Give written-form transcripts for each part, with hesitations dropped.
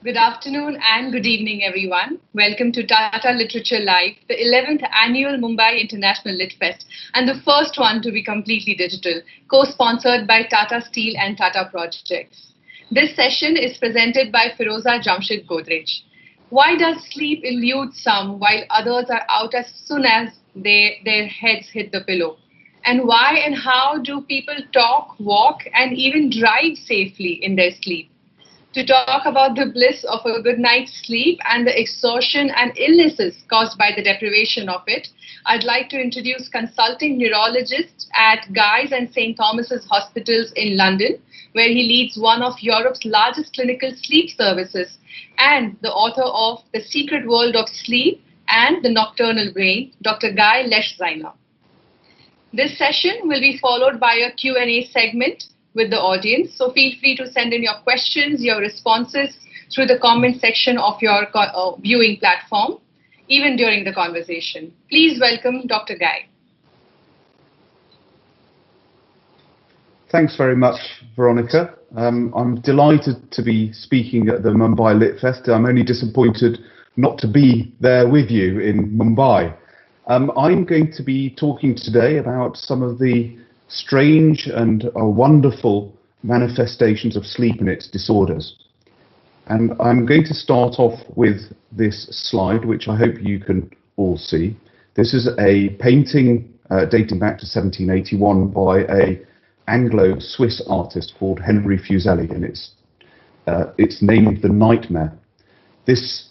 Good afternoon and good evening, everyone. Welcome to Tata Literature Live, the 11th annual Mumbai International Litfest, and the first one to be completely digital, co-sponsored by Tata Steel and Tata Projects. This session is presented by Pheroza Jamshyd Godrej. Why does sleep elude some while others are out as soon as their heads hit the pillow? And why and how do people talk, walk, and even drive safely in their sleep? To talk about the bliss of a good night's sleep and the exhaustion and illnesses caused by the deprivation of it, I'd like to introduce consulting neurologist at Guy's and St. Thomas's Hospitals in London, where he leads one of Europe's largest clinical sleep services, and the author of The Secret World of Sleep and the Nocturnal Brain, Dr. Guy Leschziner. This session will be followed by a Q&A segment with the audience. So feel free to send in your questions, your responses through the comment section of your viewing platform, even during the conversation. Please welcome Dr. Guy. Thanks very much, Veronica. I'm delighted to be speaking at the Mumbai Litfest. I'm only disappointed not to be there with you in Mumbai. I'm going to be talking today about some of the strange and wonderful manifestations of sleep and its disorders. And I'm going to start off with this slide, which I hope you can all see. This is a painting dating back to 1781 by an Anglo-Swiss artist called Henry Fuseli, and it's named The Nightmare. This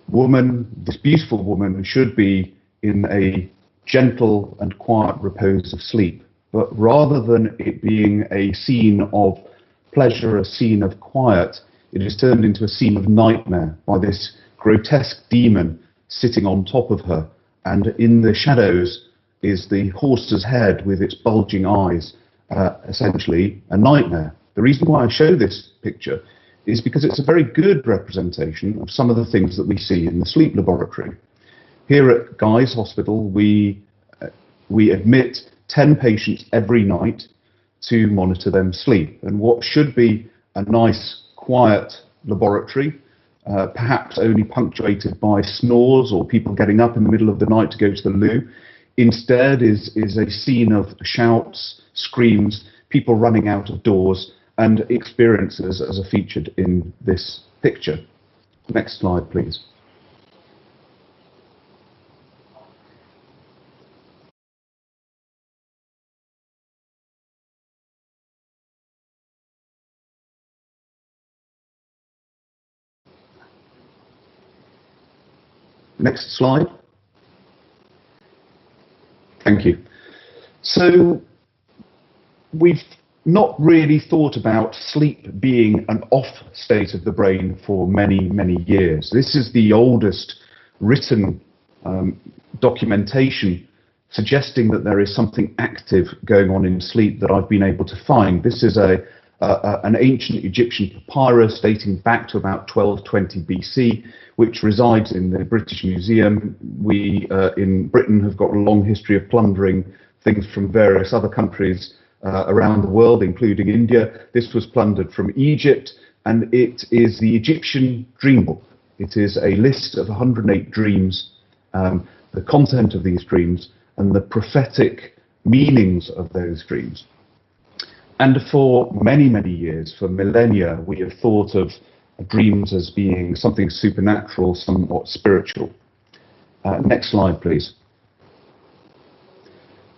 woman, this beautiful woman, should be in a gentle and quiet repose of sleep. But rather than it being a scene of pleasure, a scene of quiet, it is turned into a scene of nightmare by this grotesque demon sitting on top of her. And in the shadows is the horse's head with its bulging eyes, essentially a nightmare. The reason why I show this picture is because it's a very good representation of some of the things that we see in the sleep laboratory. Here at Guy's Hospital, we admit 10 patients every night to monitor them sleep. And what should be a nice, quiet laboratory, perhaps only punctuated by snores or people getting up in the middle of the night to go to the loo, instead is a scene of shouts, screams, people running out of doors, and experiences as are featured in this picture. Next slide, please. Next slide. Thank you. So we've not really thought about sleep being an off state of the brain for many, many years. This is the oldest written documentation suggesting that there is something active going on in sleep that I've been able to find. This is an ancient Egyptian papyrus dating back to about 1220 BC, which resides in the British Museum. We in Britain have got a long history of plundering things from various other countries around the world, including India. This was plundered from Egypt, and it is the Egyptian dream book. It is a list of 108 dreams, the content of these dreams, and the prophetic meanings of those dreams. And for many, many years, for millennia, we have thought of dreams as being something supernatural, somewhat spiritual. Next slide, please.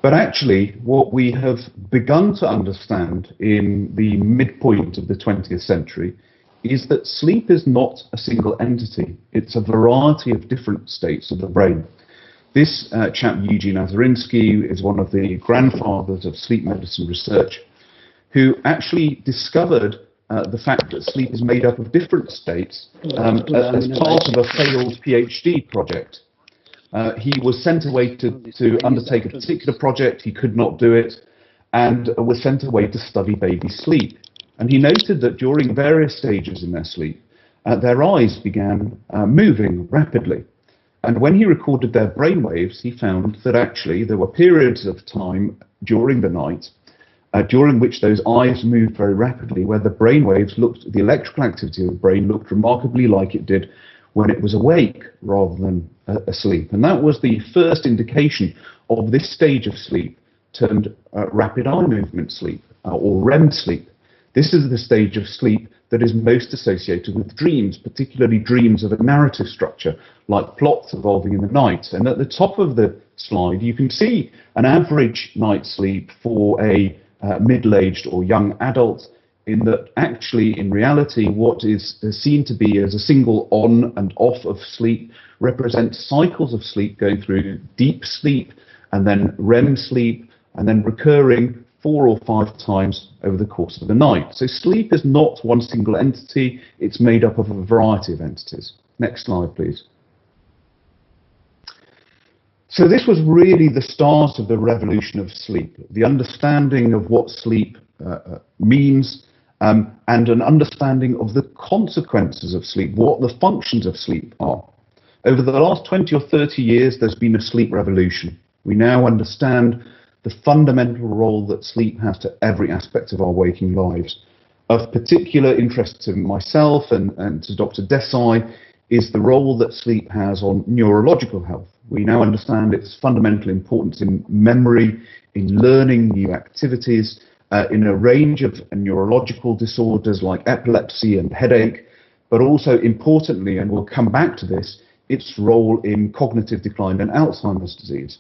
But actually, what we have begun to understand in the midpoint of the 20th century is that sleep is not a single entity. It's a variety of different states of the brain. This chap, Eugene Azarinsky, is one of the grandfathers of sleep medicine research, who actually discovered the fact that sleep is made up of different states as part of a failed PhD project. He was sent away to undertake a particular project. He could not do it, and was sent away to study baby sleep. And he noted that during various stages in their sleep, their eyes began moving rapidly. And when he recorded their brain waves, he found that actually there were periods of time during the night during which those eyes moved very rapidly, where the brain waves looked, the electrical activity of the brain looked remarkably like it did when it was awake rather than asleep. And that was the first indication of this stage of sleep termed rapid eye movement sleep, or REM sleep. This is the stage of sleep that is most associated with dreams, particularly dreams of a narrative structure, like plots evolving in the night. And at the top of the slide, you can see an average night's sleep for a middle-aged or young adult, in that actually, in reality, what is seen to be as a single on and off of sleep represents cycles of sleep going through deep sleep and then REM sleep and then recurring 4 or 5 times over the course of the night. So sleep is not one single entity, it's made up of a variety of entities. Next slide, please. So this was really the start of the revolution of sleep, the understanding of what sleep means, and an understanding of the consequences of sleep, what the functions of sleep are. Over the last 20 or 30 years, there's been a sleep revolution. We now understand the fundamental role that sleep has to every aspect of our waking lives. Of particular interest to myself and to Dr. Desai is the role that sleep has on neurological health. We now understand its fundamental importance in memory, in learning new activities, in a range of neurological disorders like epilepsy and headache, but also importantly, and we'll come back to this, its role in cognitive decline and Alzheimer's disease.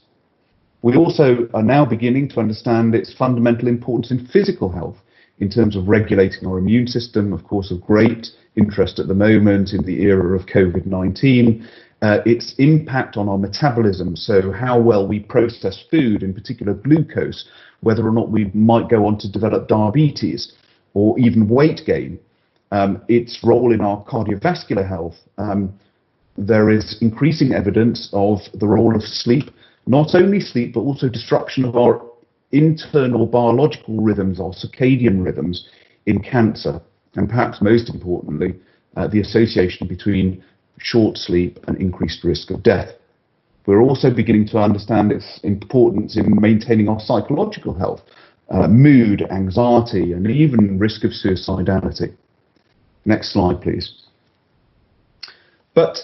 We also are now beginning to understand its fundamental importance in physical health in terms of regulating our immune system, of course, of great interest at the moment in the era of COVID-19, its impact on our metabolism, so how well we process food, in particular glucose, whether or not we might go on to develop diabetes or even weight gain, its role in our cardiovascular health. There is increasing evidence of the role of sleep, not only sleep, but also disruption of our internal biological rhythms, our circadian rhythms in cancer, and perhaps most importantly, the association between short sleep and increased risk of death. We're also beginning to understand its importance in maintaining our psychological health, mood, anxiety, and even risk of suicidality. Next slide, please. But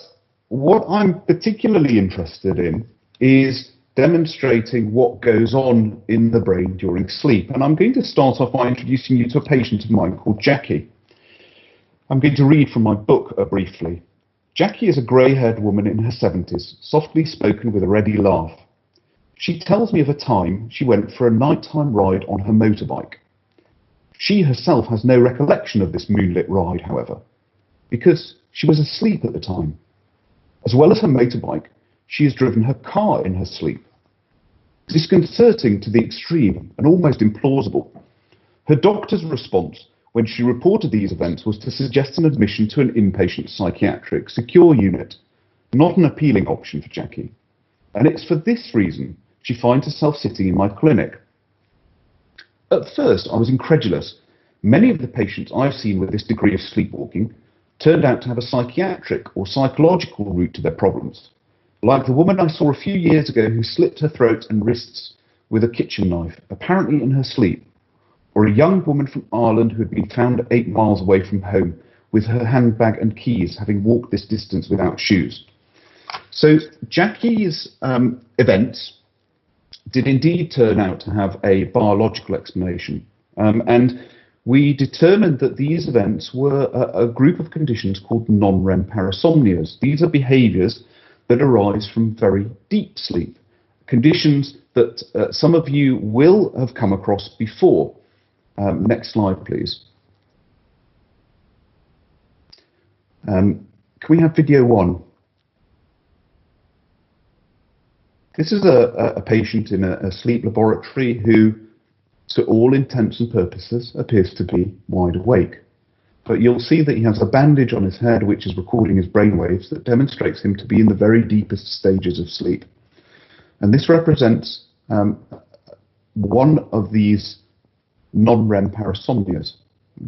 what I'm particularly interested in is demonstrating what goes on in the brain during sleep. And I'm going to start off by introducing you to a patient of mine called Jackie. I'm going to read from my book briefly. Jackie is a grey-haired woman in her 70s, softly spoken with a ready laugh. She tells me of a time she went for a nighttime ride on her motorbike. She herself has no recollection of this moonlit ride, however, because she was asleep at the time. As well as her motorbike, she has driven her car in her sleep. Disconcerting to the extreme and almost implausible. Her doctor's response when she reported these events was to suggest an admission to an inpatient psychiatric secure unit, not an appealing option for Jackie. And it's for this reason she finds herself sitting in my clinic. At first, I was incredulous. Many of the patients I've seen with this degree of sleepwalking turned out to have a psychiatric or psychological root to their problems, like the woman I saw a few years ago who slit her throat and wrists with a kitchen knife, apparently in her sleep, or a young woman from Ireland who had been found 8 miles away from home with her handbag and keys, having walked this distance without shoes. So Jackie's events did indeed turn out to have a biological explanation, and we determined that these events were a group of conditions called non-REM parasomnias. These are behaviours that arise from very deep sleep, conditions that some of you will have come across before. Next slide, please. Can we have video 1? This is a patient in a sleep laboratory who, to all intents and purposes, appears to be wide awake. But you'll see that he has a bandage on his head which is recording his brainwaves that demonstrates him to be in the very deepest stages of sleep. And this represents one of these non-REM parasomnias.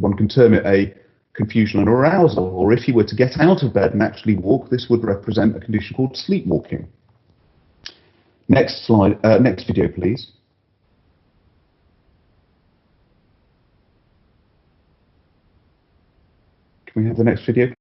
One can term it a confusion and arousal, or if he were to get out of bed and actually walk, this would represent a condition called sleepwalking. Next slide, next video, please. Can we have the next video?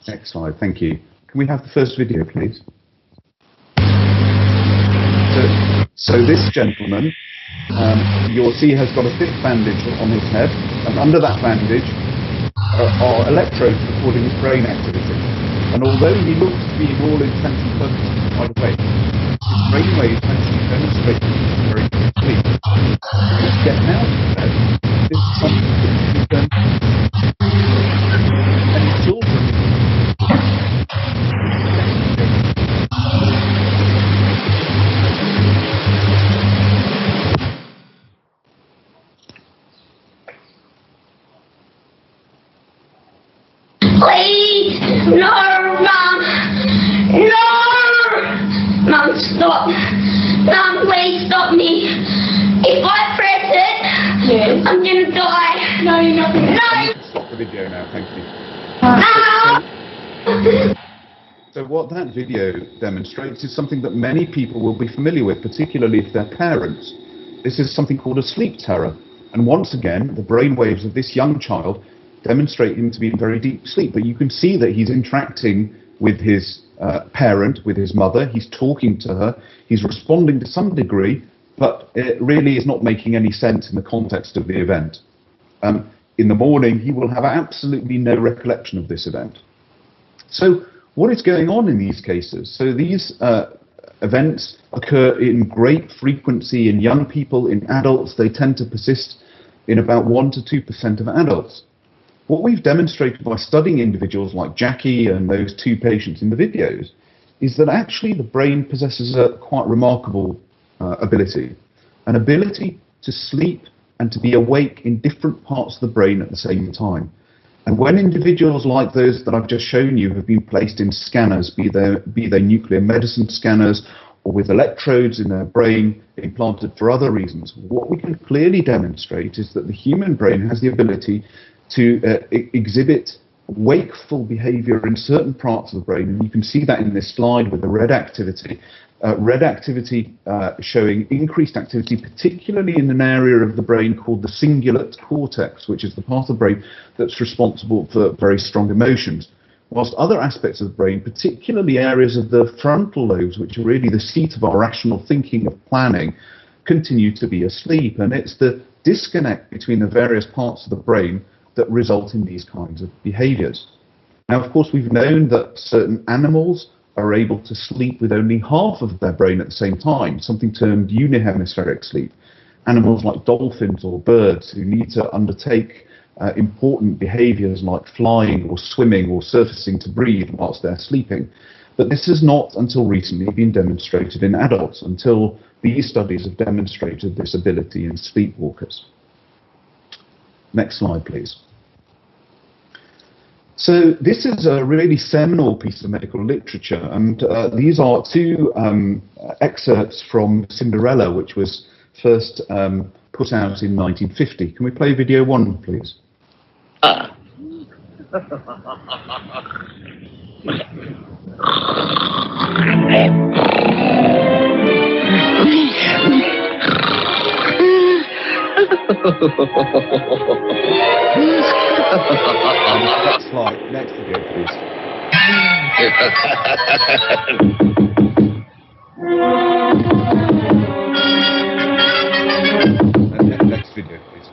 Next slide, thank you. Can we have the first video, please? So this gentleman, you'll see, has got a thick bandage on his head, and under that bandage are electrodes recording his brain activity. And although he looks to be in all intents and purposes wide awake, his brain waves actually demonstrate very deep sleep. Yet now, this is something that can be done. And children. Please! No, Mum! No! Mum, stop! Mum, please stop me! If I press it, yes, I'm gonna die! No, you're not gonna die! No! Stop the video now, thank you. No! So what that video demonstrates is something that many people will be familiar with, particularly if they're parents. This is something called a sleep terror. And once again, the brain waves of this young child demonstrate him to be in very deep sleep. But you can see that he's interacting with his parent, with his mother. He's talking to her. He's responding to some degree, but it really is not making any sense in the context of the event. In the morning, he will have absolutely no recollection of this event. So what is going on in these cases? So these events occur in great frequency in young people, in adults. They tend to persist in about 1 to 2% of adults. What we've demonstrated by studying individuals like Jackie and those two patients in the videos is that actually the brain possesses a quite remarkable ability, an ability to sleep and to be awake in different parts of the brain at the same time. And when individuals like those that I've just shown you have been placed in scanners, be they nuclear medicine scanners or with electrodes in their brain implanted for other reasons, what we can clearly demonstrate is that the human brain has the ability to exhibit wakeful behavior in certain parts of the brain. And you can see that in this slide with the red activity. Showing increased activity, particularly in an area of the brain called the cingulate cortex, which is the part of the brain that's responsible for very strong emotions. whilst other aspects of the brain, particularly areas of the frontal lobes, which are really the seat of our rational thinking of planning, continue to be asleep. And it's the disconnect between the various parts of the brain that result in these kinds of behaviours. Now, of course, we've known that certain animals are able to sleep with only half of their brain at the same time, something termed Uni Hemispheric Sleep. Animals like dolphins or birds who need to undertake important behaviours like flying or swimming or surfacing to breathe whilst they're sleeping. But this has not until recently been demonstrated in adults, until these studies have demonstrated this ability in sleepwalkers. Next slide, please. So this is a really seminal piece of medical literature, and these are two excerpts from Cinderella, which was first put out in 1950. Can we play video one, please? Next slide, next video, please. Next video, please.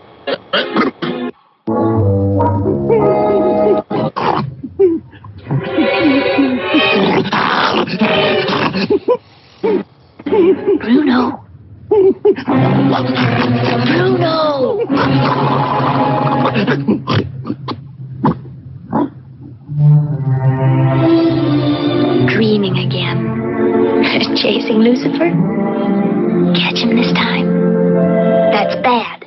Bruno! Bruno! Dreaming again. Chasing Lucifer? Catch him this time. That's bad.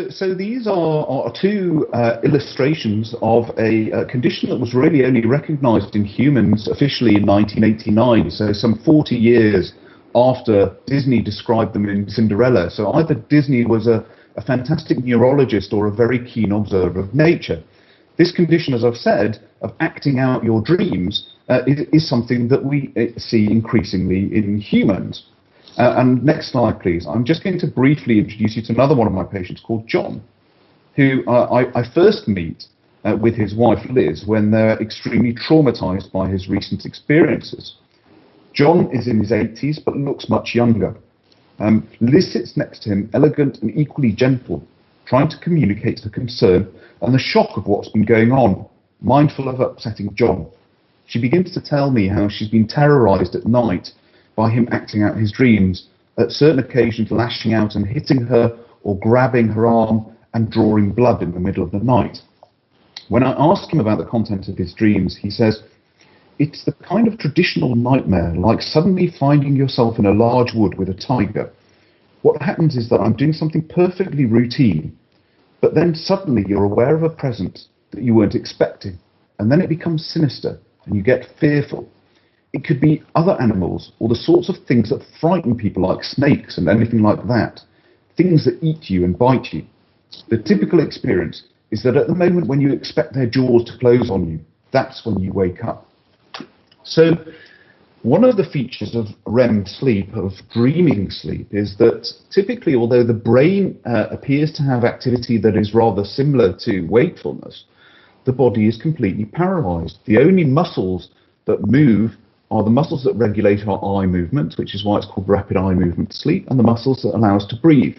So these are two illustrations of a condition that was really only recognised in humans officially in 1989, so some 40 years after Disney described them in Cinderella. So either Disney was a fantastic neurologist or a very keen observer of nature. This condition, as I've said, of acting out your dreams is something that we see increasingly in humans. And next slide, please. I'm just going to briefly introduce you to another one of my patients called John, who I first meet with his wife Liz when they're extremely traumatized by his recent experiences. John is in his 80s but looks much younger. Liz sits next to him, elegant and equally gentle, trying to communicate her concern and the shock of what's been going on, mindful of upsetting John. She begins to tell me how she's been terrorized at night by him acting out his dreams, at certain occasions lashing out and hitting her or grabbing her arm and drawing blood in the middle of the night. When I ask him about the content of his dreams, he says, "It's the kind of traditional nightmare, like suddenly finding yourself in a large wood with a tiger. What happens is that I'm doing something perfectly routine, but then suddenly you're aware of a presence that you weren't expecting, and then it becomes sinister, and you get fearful. It could be other animals or the sorts of things that frighten people like snakes and anything like that, things that eat you and bite you. The typical experience is that at the moment when you expect their jaws to close on you, that's when you wake up." So one of the features of REM sleep, of dreaming sleep, is that typically, although the brain appears to have activity that is rather similar to wakefulness, the body is completely paralyzed. The only muscles that move are the muscles that regulate our eye movement, which is why it's called rapid eye movement sleep, and the muscles that allow us to breathe.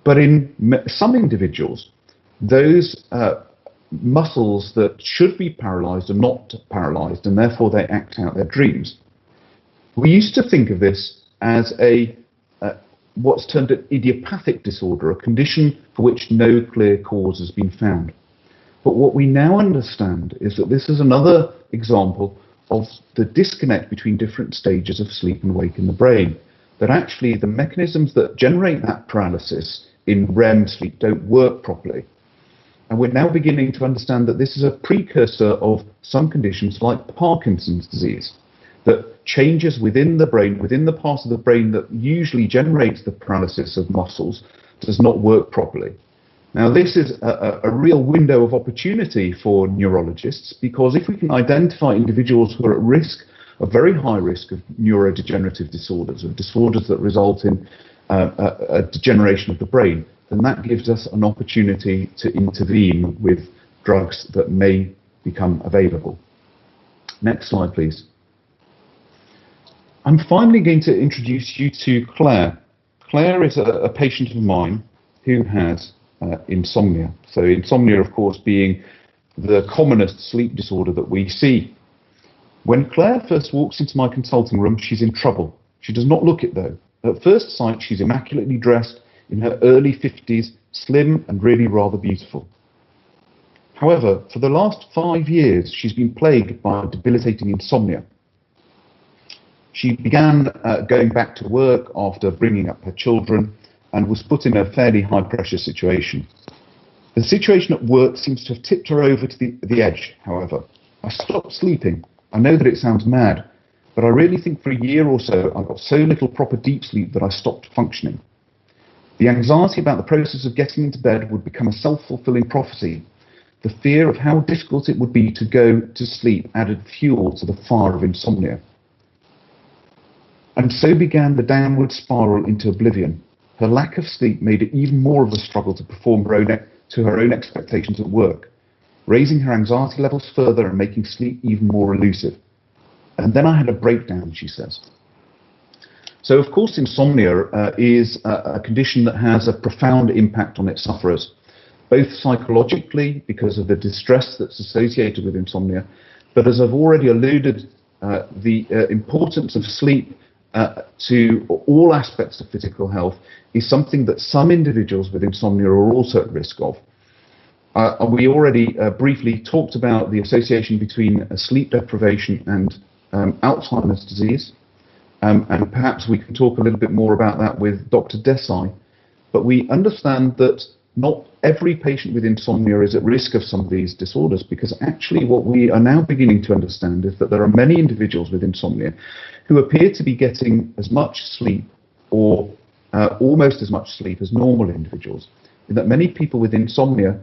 But in some individuals, those muscles that should be paralyzed are not paralyzed, and therefore they act out their dreams. We used to think of this as what's termed an idiopathic disorder, a condition for which no clear cause has been found. But what we now understand is that this is another example of the disconnect between different stages of sleep and wake in the brain, that actually the mechanisms that generate that paralysis in REM sleep don't work properly. And we're now beginning to understand that this is a precursor of some conditions like Parkinson's disease, that changes within the brain, within the part of the brain that usually generates the paralysis of muscles, does not work properly. Now, this is a real window of opportunity for neurologists, because if we can identify individuals who are at risk, a very high risk of neurodegenerative disorders, of disorders that result in a degeneration of the brain, then that gives us an opportunity to intervene with drugs that may become available. Next slide, please. I'm finally going to introduce you to Claire. Claire is a patient of mine who has insomnia. So insomnia, of course, being the commonest sleep disorder that we see. When Claire first walks into my consulting room, she's in trouble. She does not look it, though. At first sight, she's immaculately dressed, in her early 50s, slim and really rather beautiful. However, for the last 5 years, she's been plagued by debilitating insomnia. She began going back to work after bringing up her children and was put in a fairly high-pressure situation. The situation at work seems to have tipped her over to the edge, however. I stopped sleeping. I know that it sounds mad, but I really think for a year or so I got so little proper deep sleep that I stopped functioning. The anxiety about the process of getting into bed would become a self-fulfilling prophecy. The fear of how difficult it would be to go to sleep added fuel to the fire of insomnia. And so began the downward spiral into oblivion. Her lack of sleep made it even more of a struggle to perform to her own expectations at work, raising her anxiety levels further and making sleep even more elusive. And then I had a breakdown, she says. So, of course, insomnia is a condition that has a profound impact on its sufferers, both psychologically because of the distress that's associated with insomnia, but as I've already alluded, the importance of sleep to all aspects of physical health is something that some individuals with insomnia are also at risk of. We already briefly talked about the association between sleep deprivation and Alzheimer's disease, and perhaps we can talk a little bit more about that with Dr. Desai. But we understand that not every patient with insomnia is at risk of some of these disorders, because actually what we are now beginning to understand is that there are many individuals with insomnia who appear to be getting as much sleep or almost as much sleep as normal individuals. In that many people with insomnia,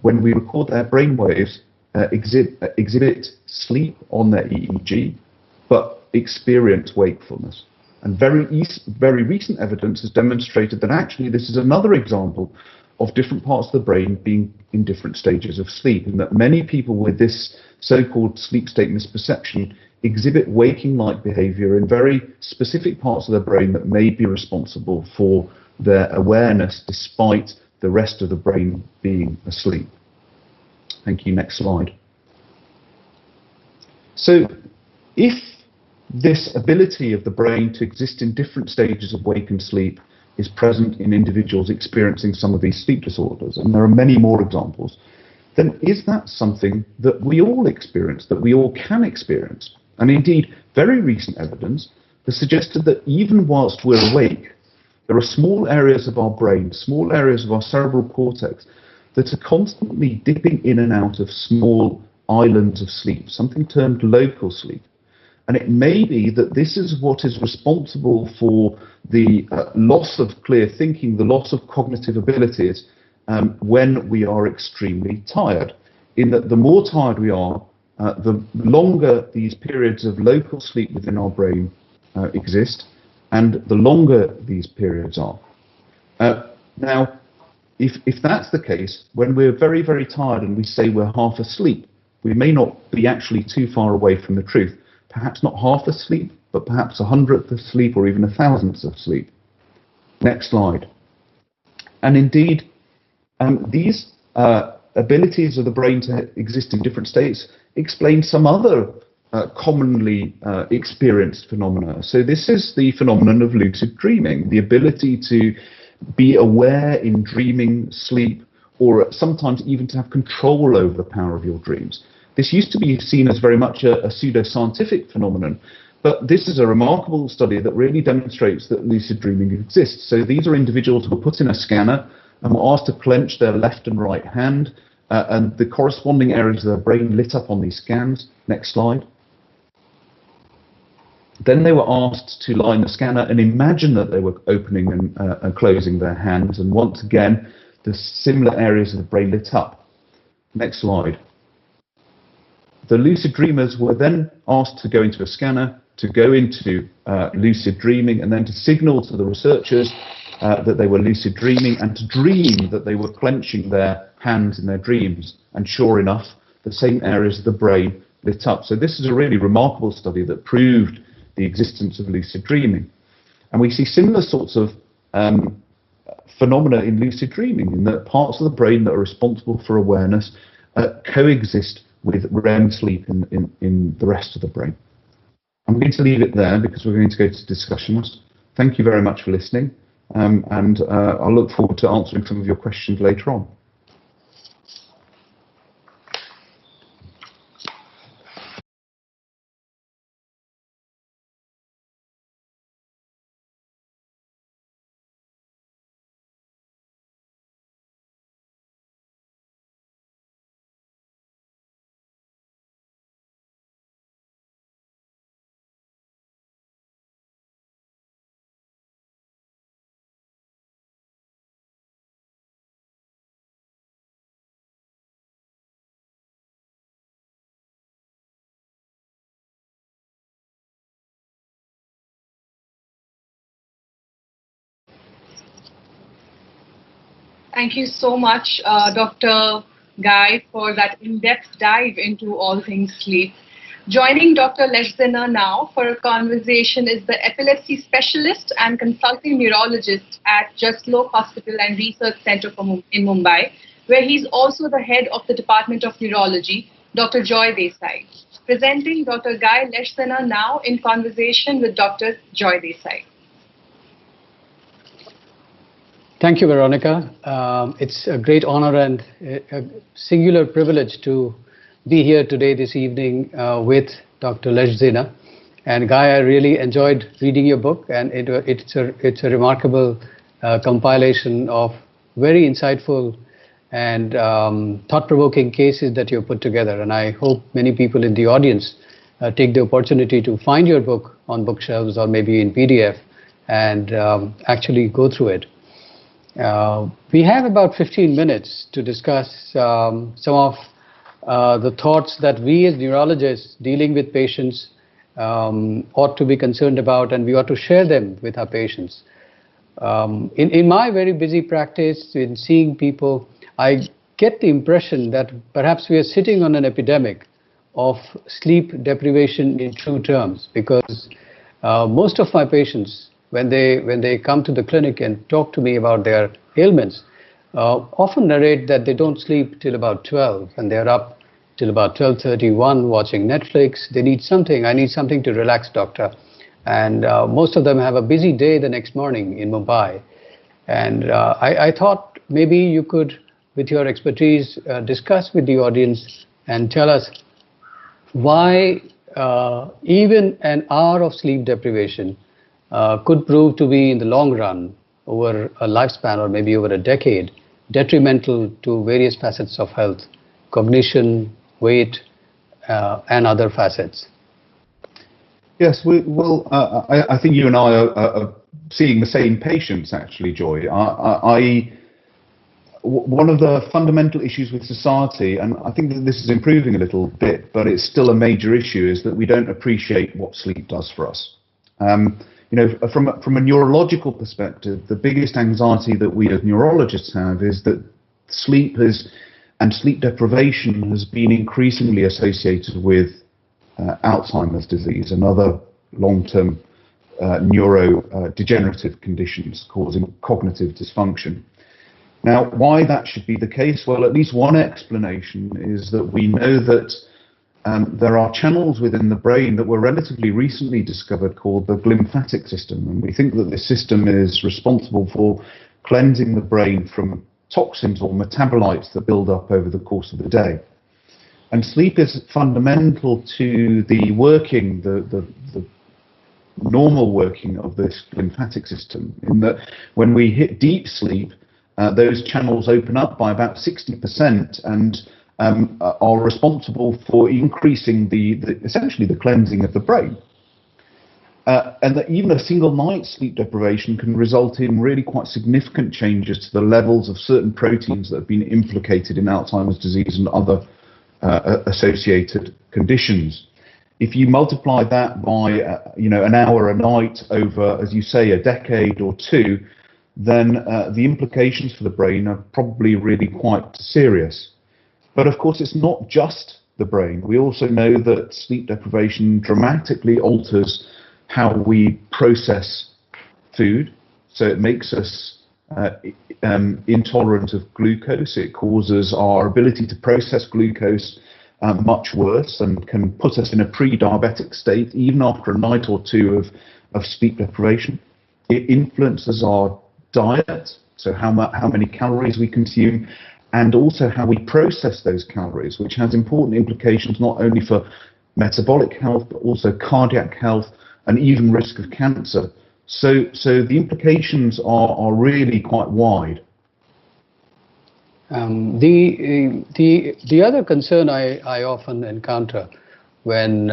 when we record their brain waves, exhibit sleep on their EEG, but experience wakefulness. And very recent evidence has demonstrated that actually this is another example of different parts of the brain being in different stages of sleep, and that many people with this so-called sleep state misperception exhibit waking-like behavior in very specific parts of the brain that may be responsible for their awareness despite the rest of the brain being asleep. Thank you. Next slide. So if this ability of the brain to exist in different stages of wake and sleep is present in individuals experiencing some of these sleep disorders, and there are many more examples, then is that something that we all experience, that we all can experience? And indeed, very recent evidence has suggested that even whilst we're awake, there are small areas of our brain, small areas of our cerebral cortex that are constantly dipping in and out of small islands of sleep, something termed local sleep. And it may be that this is what is responsible for the loss of clear thinking, the loss of cognitive abilities when we are extremely tired. In that the more tired we are, the longer these periods of local sleep within our brain exist, and the longer these periods are. Now, if that's the case, when we're very, very tired and we say we're half asleep, we may not be actually too far away from the truth. Perhaps not half asleep, but perhaps 100th of sleep or even 1,000th of sleep. Next slide. And indeed, these abilities of the brain to exist in different states explain some other commonly experienced phenomena. So this is the phenomenon of lucid dreaming, the ability to be aware in dreaming sleep, or sometimes even to have control over the power of your dreams. This used to be seen as very much a pseudo-scientific phenomenon, but this is a remarkable study that really demonstrates that lucid dreaming exists. So these are individuals who were put in a scanner and were asked to clench their left and right hand, and the corresponding areas of their brain lit up on these scans. Next slide. Then they were asked to lie in the scanner and imagine that they were opening and closing their hands, and once again, the similar areas of the brain lit up. Next slide. The lucid dreamers were then asked to go into a scanner, to go into lucid dreaming, and then to signal to the researchers that they were lucid dreaming and to dream that they were clenching their hands in their dreams. And sure enough, the same areas of the brain lit up. So this is a really remarkable study that proved the existence of lucid dreaming. And we see similar sorts of phenomena in lucid dreaming, in that parts of the brain that are responsible for awareness coexist with REM sleep in the rest of the brain. I'm going to leave it there because we're going to go to discussions. Thank you very much for listening, and I look forward to answering some of your questions later on. Thank you so much, Dr. Guy, for that in-depth dive into all things sleep. Joining Dr. Leschziner now for a conversation is the epilepsy specialist and consulting neurologist at Jaslok Hospital and Research Center in Mumbai, where he's also the head of the Department of Neurology, Dr. Joy Desai. Presenting Dr. Guy Leschziner now in conversation with Dr. Joy Desai. Thank you, Veronica. It's a great honor and a singular privilege to be here today, this evening, with Dr. Leschziner. And Guy, I really enjoyed reading your book, and it's a remarkable compilation of very insightful and thought-provoking cases that you've put together. And I hope many people in the audience take the opportunity to find your book on bookshelves or maybe in PDF and actually go through it. We have about 15 minutes to discuss some of the thoughts that we as neurologists dealing with patients ought to be concerned about, and we ought to share them with our patients. In my very busy practice, in seeing people, I get the impression that perhaps we are sitting on an epidemic of sleep deprivation in true terms, because most of my patients, when they come to the clinic and talk to me about their ailments, often narrate that they don't sleep till about 12, and they're up till about 12:31 watching Netflix. They need something. I need something to relax, doctor. And most of them have a busy day the next morning in Mumbai. And I thought maybe you could, with your expertise, discuss with the audience and tell us why even an hour of sleep deprivation could prove to be, in the long run, over a lifespan or maybe over a decade, detrimental to various facets of health, cognition, weight, and other facets. Yes, I think you and I are seeing the same patients, actually, Joy. One of the fundamental issues with society, and I think that this is improving a little bit, but it's still a major issue, is that we don't appreciate what sleep does for us. You know, from a neurological perspective, the biggest anxiety that we as neurologists have is that sleep and sleep deprivation has been increasingly associated with Alzheimer's disease and other long-term neurodegenerative conditions causing cognitive dysfunction. Now, why that should be the case? Well, at least one explanation is that we know that there are channels within the brain that were relatively recently discovered called the glymphatic system, and we think that this system is responsible for cleansing the brain from toxins or metabolites that build up over the course of the day. And sleep is fundamental to the working, the normal working of this glymphatic system, in that when we hit deep sleep, those channels open up by about 60% and are responsible for increasing essentially the cleansing of the brain. And that even a single night's sleep deprivation can result in really quite significant changes to the levels of certain proteins that have been implicated in Alzheimer's disease and other associated conditions. If you multiply that by an hour a night over, as you say, a decade or two, then the implications for the brain are probably really quite serious. But of course, it's not just the brain. We also know that sleep deprivation dramatically alters how we process food. So it makes us intolerant of glucose. It causes our ability to process glucose much worse and can put us in a pre-diabetic state even after a night or two of sleep deprivation. It influences our diet, so how many calories we consume, and also how we process those calories, which has important implications not only for metabolic health, but also cardiac health and even risk of cancer. So the implications are really quite wide. The other concern I often encounter when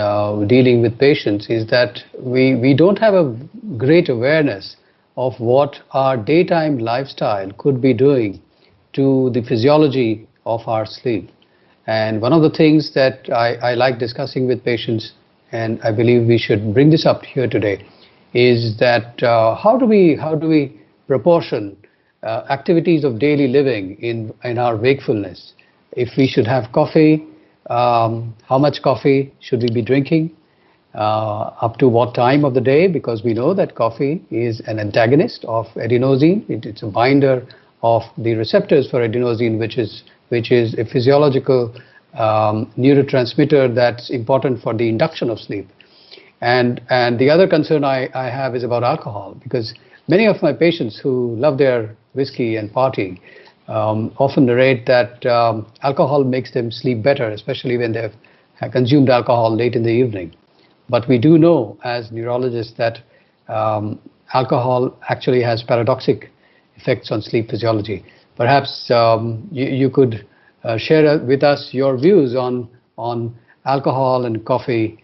dealing with patients is that we don't have a great awareness of what our daytime lifestyle could be doing to the physiology of our sleep. And one of the things that I like discussing with patients, and I believe we should bring this up here today, is that how do we proportion activities of daily living in our wakefulness? If we should have coffee, how much coffee should we be drinking? Up to what time of the day? Because we know that coffee is an antagonist of adenosine. It's a binder of the receptors for adenosine, which is a physiological neurotransmitter that's important for the induction of sleep. And the other concern I have is about alcohol, because many of my patients who love their whiskey and partying often narrate that alcohol makes them sleep better, especially when they've consumed alcohol late in the evening. But we do know as neurologists that alcohol actually has paradoxic effects on sleep physiology. Perhaps you could share with us your views on alcohol and coffee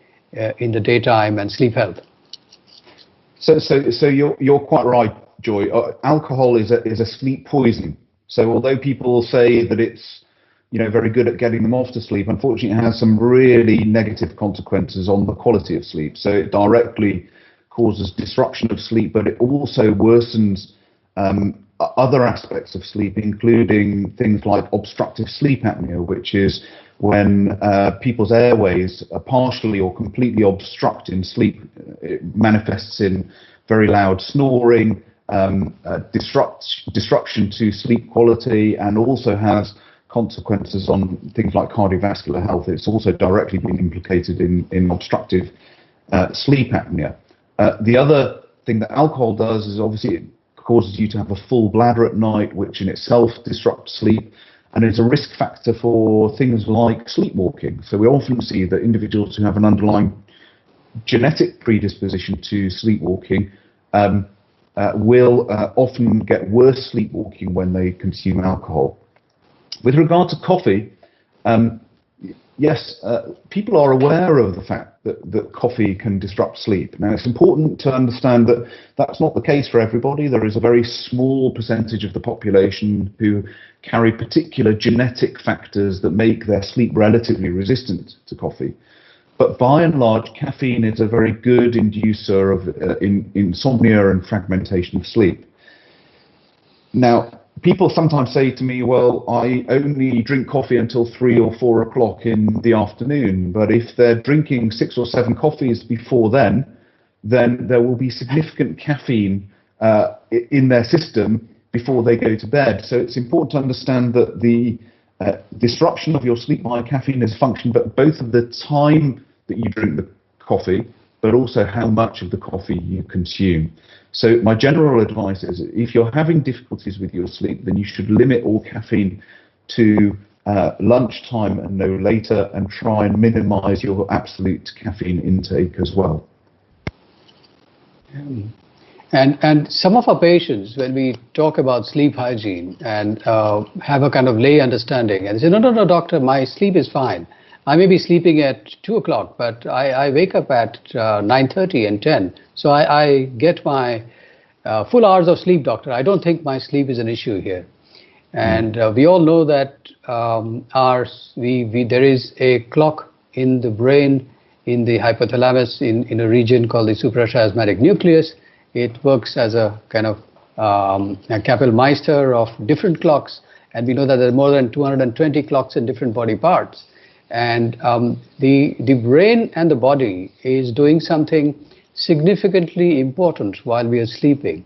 in the daytime and sleep health. So you're quite right, Joy. Alcohol is a sleep poison. So although people say that it's very good at getting them off to sleep, unfortunately it has some really negative consequences on the quality of sleep. So it directly causes disruption of sleep, but it also worsens other aspects of sleep, including things like obstructive sleep apnea, which is when people's airways are partially or completely obstructed in sleep. It manifests in very loud snoring, disruption to sleep quality, and also has consequences on things like cardiovascular health. It's also directly been implicated in obstructive sleep apnea. The other thing that alcohol does is obviously it causes you to have a full bladder at night, which in itself disrupts sleep, and is a risk factor for things like sleepwalking. So we often see that individuals who have an underlying genetic predisposition to sleepwalking will often get worse sleepwalking when they consume alcohol. With regard to coffee, yes, people are aware of the fact that coffee can disrupt sleep. Now, it's important to understand that that's not the case for everybody. There is a very small percentage of the population who carry particular genetic factors that make their sleep relatively resistant to coffee. But by and large, caffeine is a very good inducer of insomnia and fragmentation of sleep. Now, people sometimes say to me, well, I only drink coffee until 3 or 4 o'clock in the afternoon. But if they're drinking 6 or 7 coffees before then there will be significant caffeine in their system before they go to bed. So it's important to understand that the disruption of your sleep by caffeine is a function, but both of the time that you drink the coffee, but also how much of the coffee you consume. So my general advice is if you're having difficulties with your sleep, then you should limit all caffeine to lunchtime and no later, and try and minimize your absolute caffeine intake as well. And some of our patients, when we talk about sleep hygiene and have a kind of lay understanding and say, no, doctor, my sleep is fine. I may be sleeping at 2 o'clock, but I wake up at 9:30 and 10. So I get my full hours of sleep, doctor. I don't think my sleep is an issue here. And we all know that there is a clock in the brain, in the hypothalamus, in a region called the suprachiasmatic nucleus. It works as a kind of Kapellmeister of different clocks, and we know that there are more than 220 clocks in different body parts. And the brain and the body is doing something significantly important while we are sleeping.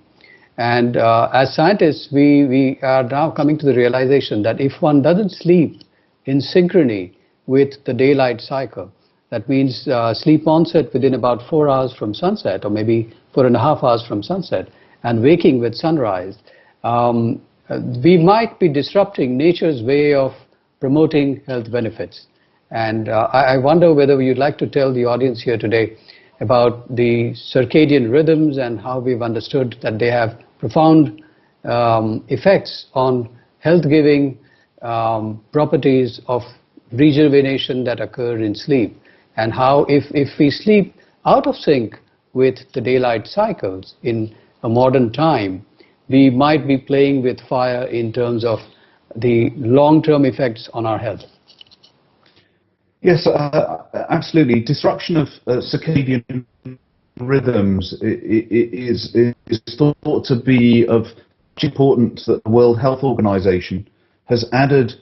And as scientists, we are now coming to the realization that if one doesn't sleep in synchrony with the daylight cycle, that means sleep onset within about 4 hours from sunset, or maybe 4.5 hours from sunset, and waking with sunrise, we might be disrupting nature's way of promoting health benefits. And I wonder whether you'd like to tell the audience here today about the circadian rhythms and how we've understood that they have profound effects on health-giving properties of rejuvenation that occur in sleep, and how if we sleep out of sync with the daylight cycles in a modern time, we might be playing with fire in terms of the long-term effects on our health. Yes, absolutely. Disruption of circadian rhythms is thought to be of much importance that the World Health Organization has added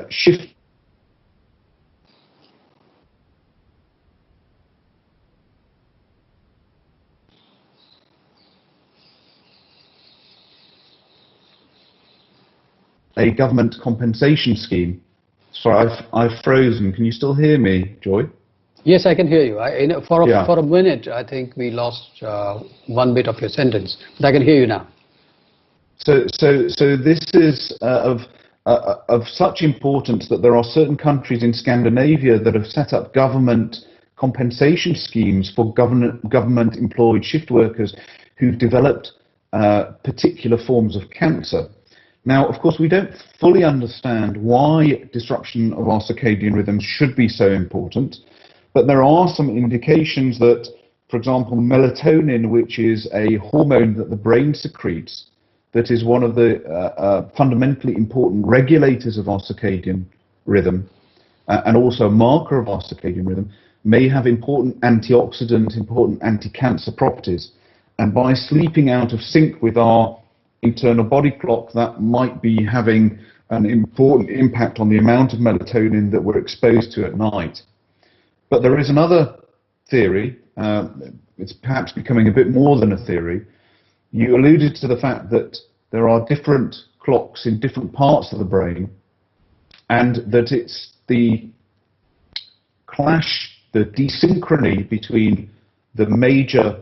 shift a government compensation scheme. Sorry, I've frozen. Can you still hear me, Joy? Yes, I can hear you. For a minute, I think we lost one bit of your sentence, but I can hear you now. So this is of such importance that there are certain countries in Scandinavia that have set up government compensation schemes for government-employed shift workers who've developed particular forms of cancer. Now, of course, we don't fully understand why disruption of our circadian rhythms should be so important, but there are some indications that, for example, melatonin, which is a hormone that the brain secretes, that is one of the fundamentally important regulators of our circadian rhythm, and also a marker of our circadian rhythm, may have important antioxidant, important anti-cancer properties. And by sleeping out of sync with our internal body clock, that might be having an important impact on the amount of melatonin that we're exposed to at night. But there is another theory, it's perhaps becoming a bit more than a theory. You alluded to the fact that there are different clocks in different parts of the brain, and that it's the clash, the desynchrony between the major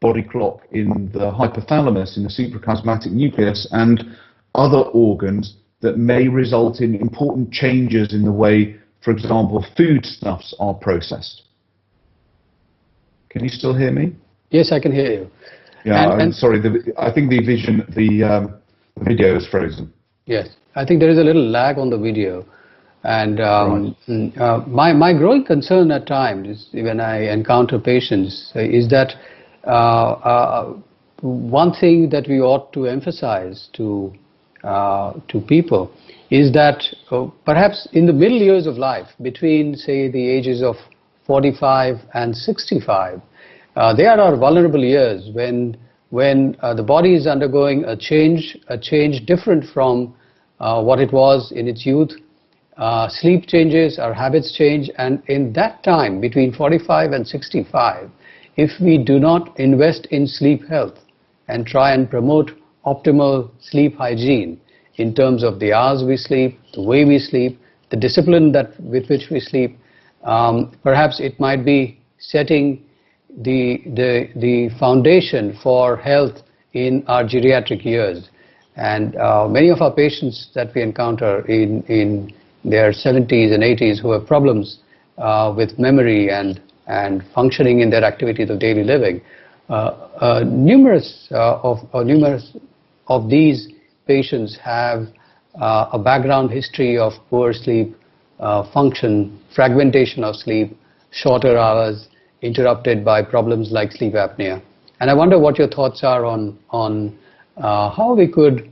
body clock in the hypothalamus, in the suprachiasmatic nucleus, and other organs that may result in important changes in the way, for example, foodstuffs are processed. Can you still hear me? Yes, I can hear you. Yeah, I'm sorry. I think the video is frozen. Yes, I think there is a little lag on the video. And Right. my growing concern at times, when I encounter patients, is that one thing that we ought to emphasize to people is that perhaps in the middle years of life, between, say, the ages of 45 and 65, they are our vulnerable years when the body is undergoing a change different from what it was in its youth. Sleep changes, our habits change, and in that time, between 45 and 65, if we do not invest in sleep health and try and promote optimal sleep hygiene in terms of the hours we sleep, the way we sleep, the discipline with which we sleep, perhaps it might be setting the foundation for health in our geriatric years. And many of our patients that we encounter in their 70s and 80s who have problems with memory and functioning in their activities of daily living, numerous of these patients have a background history of poor sleep, function, fragmentation of sleep, shorter hours, interrupted by problems like sleep apnea. And I wonder what your thoughts are on how we could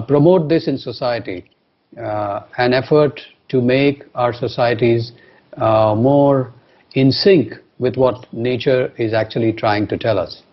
promote this in society, an effort to make our societies more in sync with what nature is actually trying to tell us.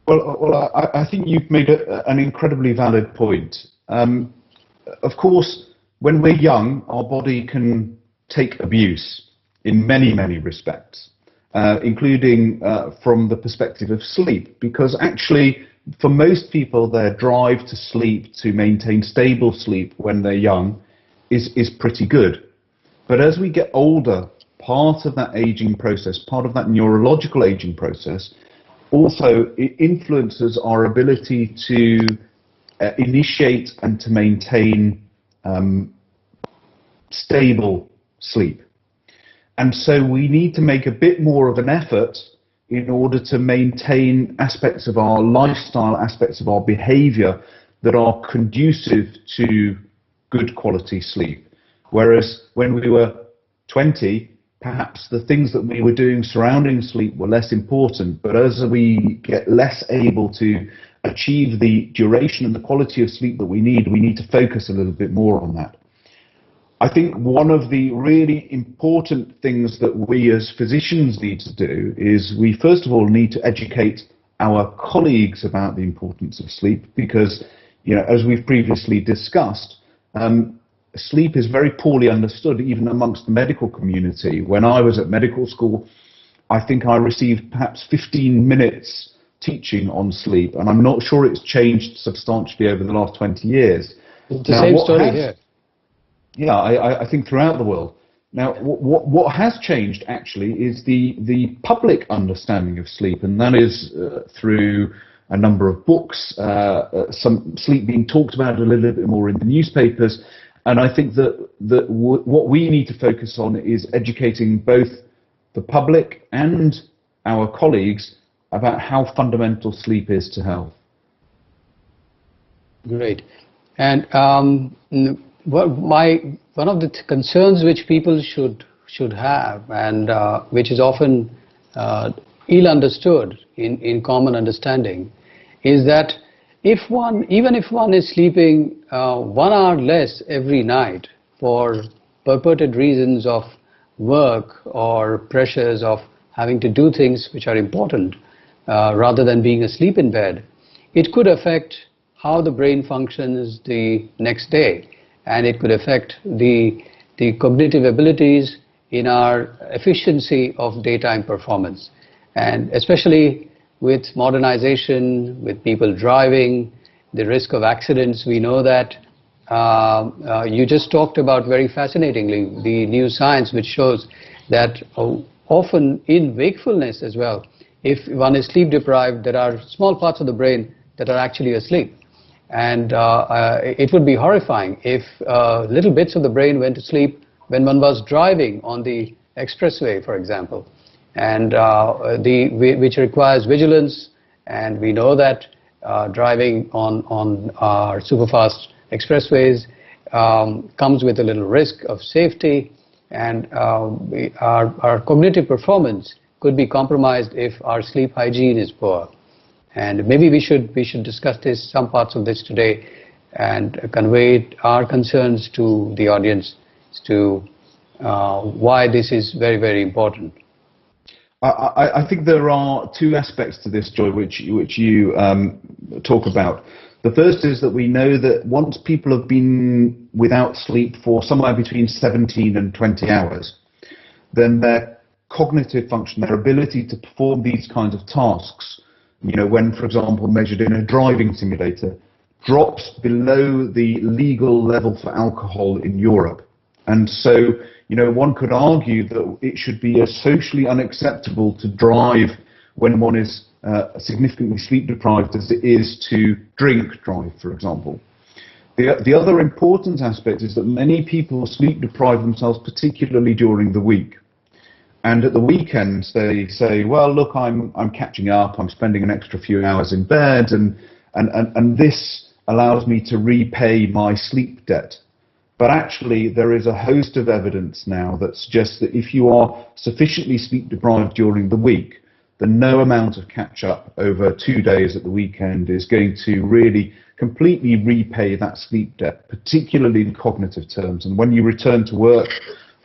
I think you've made an incredibly valid point. Of course, when we're young, our body can take abuse in many, many respects, including from the perspective of sleep, because actually, for most people, their drive to sleep, to maintain stable sleep when they're young, is pretty good. But as we get older, part of that aging process, part of that neurological aging process, also it influences our ability to initiate and to maintain stable sleep. And so we need to make a bit more of an effort in order to maintain aspects of our lifestyle, aspects of our behavior that are conducive to good quality sleep. Whereas when we were 20, perhaps the things that we were doing surrounding sleep were less important. But as we get less able to achieve the duration and the quality of sleep that we need to focus a little bit more on that. I think one of the really important things that we as physicians need to do is we first of all need to educate our colleagues about the importance of sleep, because, you know, as we've previously discussed, sleep is very poorly understood even amongst the medical community. When I was at medical school, I think I received perhaps 15 minutes teaching on sleep, and I'm not sure it's changed substantially over the last 20 years. It's the same story here. Yeah, I think throughout the world. Now, what has changed actually is the public understanding of sleep, and that is through a number of books, some sleep being talked about a little bit more in the newspapers. And I think that what we need to focus on is educating both the public and our colleagues about how fundamental sleep is to health. Great. And one of the concerns which people should have, and which is often ill understood in common understanding, is that even if one is sleeping 1 hour less every night for purported reasons of work or pressures of having to do things which are important, rather than being asleep in bed, it could affect how the brain functions the next day, and it could affect the cognitive abilities in our efficiency of daytime performance. And especially with modernization, with people driving, the risk of accidents, we know that you just talked about very fascinatingly the new science which shows that often in wakefulness as well, if one is sleep deprived, there are small parts of the brain that are actually asleep. And it would be horrifying if little bits of the brain went to sleep when one was driving on the expressway, for example, and which requires vigilance. And we know that driving on our superfast expressways comes with a little risk of safety, and our cognitive performance could be compromised if our sleep hygiene is poor. And maybe we should discuss some parts of this today, and convey our concerns to the audience as to why this is very, very important. I think there are two aspects to this, Joy, which you talk about. The first is that we know that once people have been without sleep for somewhere between 17 and 20 hours, then their cognitive function, their ability to perform these kinds of tasks, you know, when, for example, measured in a driving simulator, drops below the legal level for alcohol in Europe. And so, you know, one could argue that it should be as socially unacceptable to drive when one is significantly sleep deprived as it is to drive, for example. The other important aspect is that many people sleep deprive themselves, particularly during the week. And at the weekends, they say, well, look, I'm catching up, I'm spending an extra few hours in bed, and this allows me to repay my sleep debt. But actually, there is a host of evidence now that suggests that if you are sufficiently sleep deprived during the week, then no amount of catch-up over 2 days at the weekend is going to really completely repay that sleep debt, particularly in cognitive terms. And when you return to work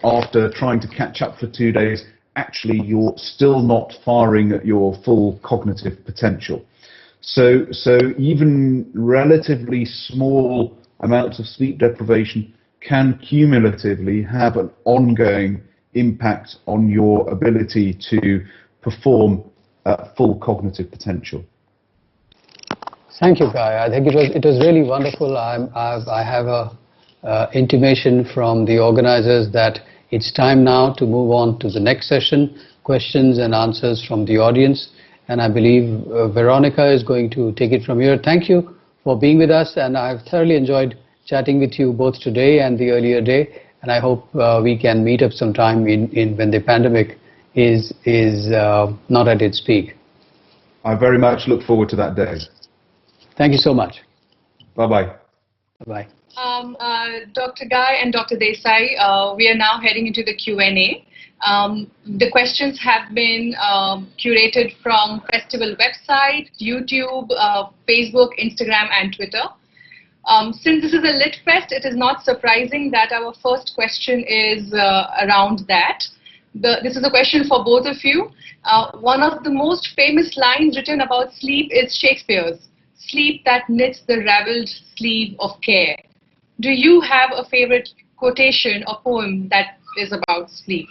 after trying to catch up for 2 days, actually you're still not firing at your full cognitive potential. So even relatively small amounts of sleep deprivation can cumulatively have an ongoing impact on your ability to perform at full cognitive potential. Thank you, Guy. I think it was really wonderful. I have a intimation from the organizers that it's time now to move on to the next session, questions and answers from the audience. And I believe Veronica is going to take it from here. Thank you for being with us, and I've thoroughly enjoyed chatting with you both today and the earlier day. And I hope we can meet up sometime when the pandemic is not at its peak. I very much look forward to that day. Thank you so much. Bye-bye. Bye-bye. Dr. Guy and Dr. Desai, we are now heading into the Q&A. The questions have been curated from festival website, YouTube, Facebook, Instagram, and Twitter. Since this is a Lit Fest, it is not surprising that our first question is around that. This is a question for both of you. One of the most famous lines written about sleep is Shakespeare's, "Sleep that knits the ravelled sleeve of care." Do you have a favorite quotation or poem that is about sleep?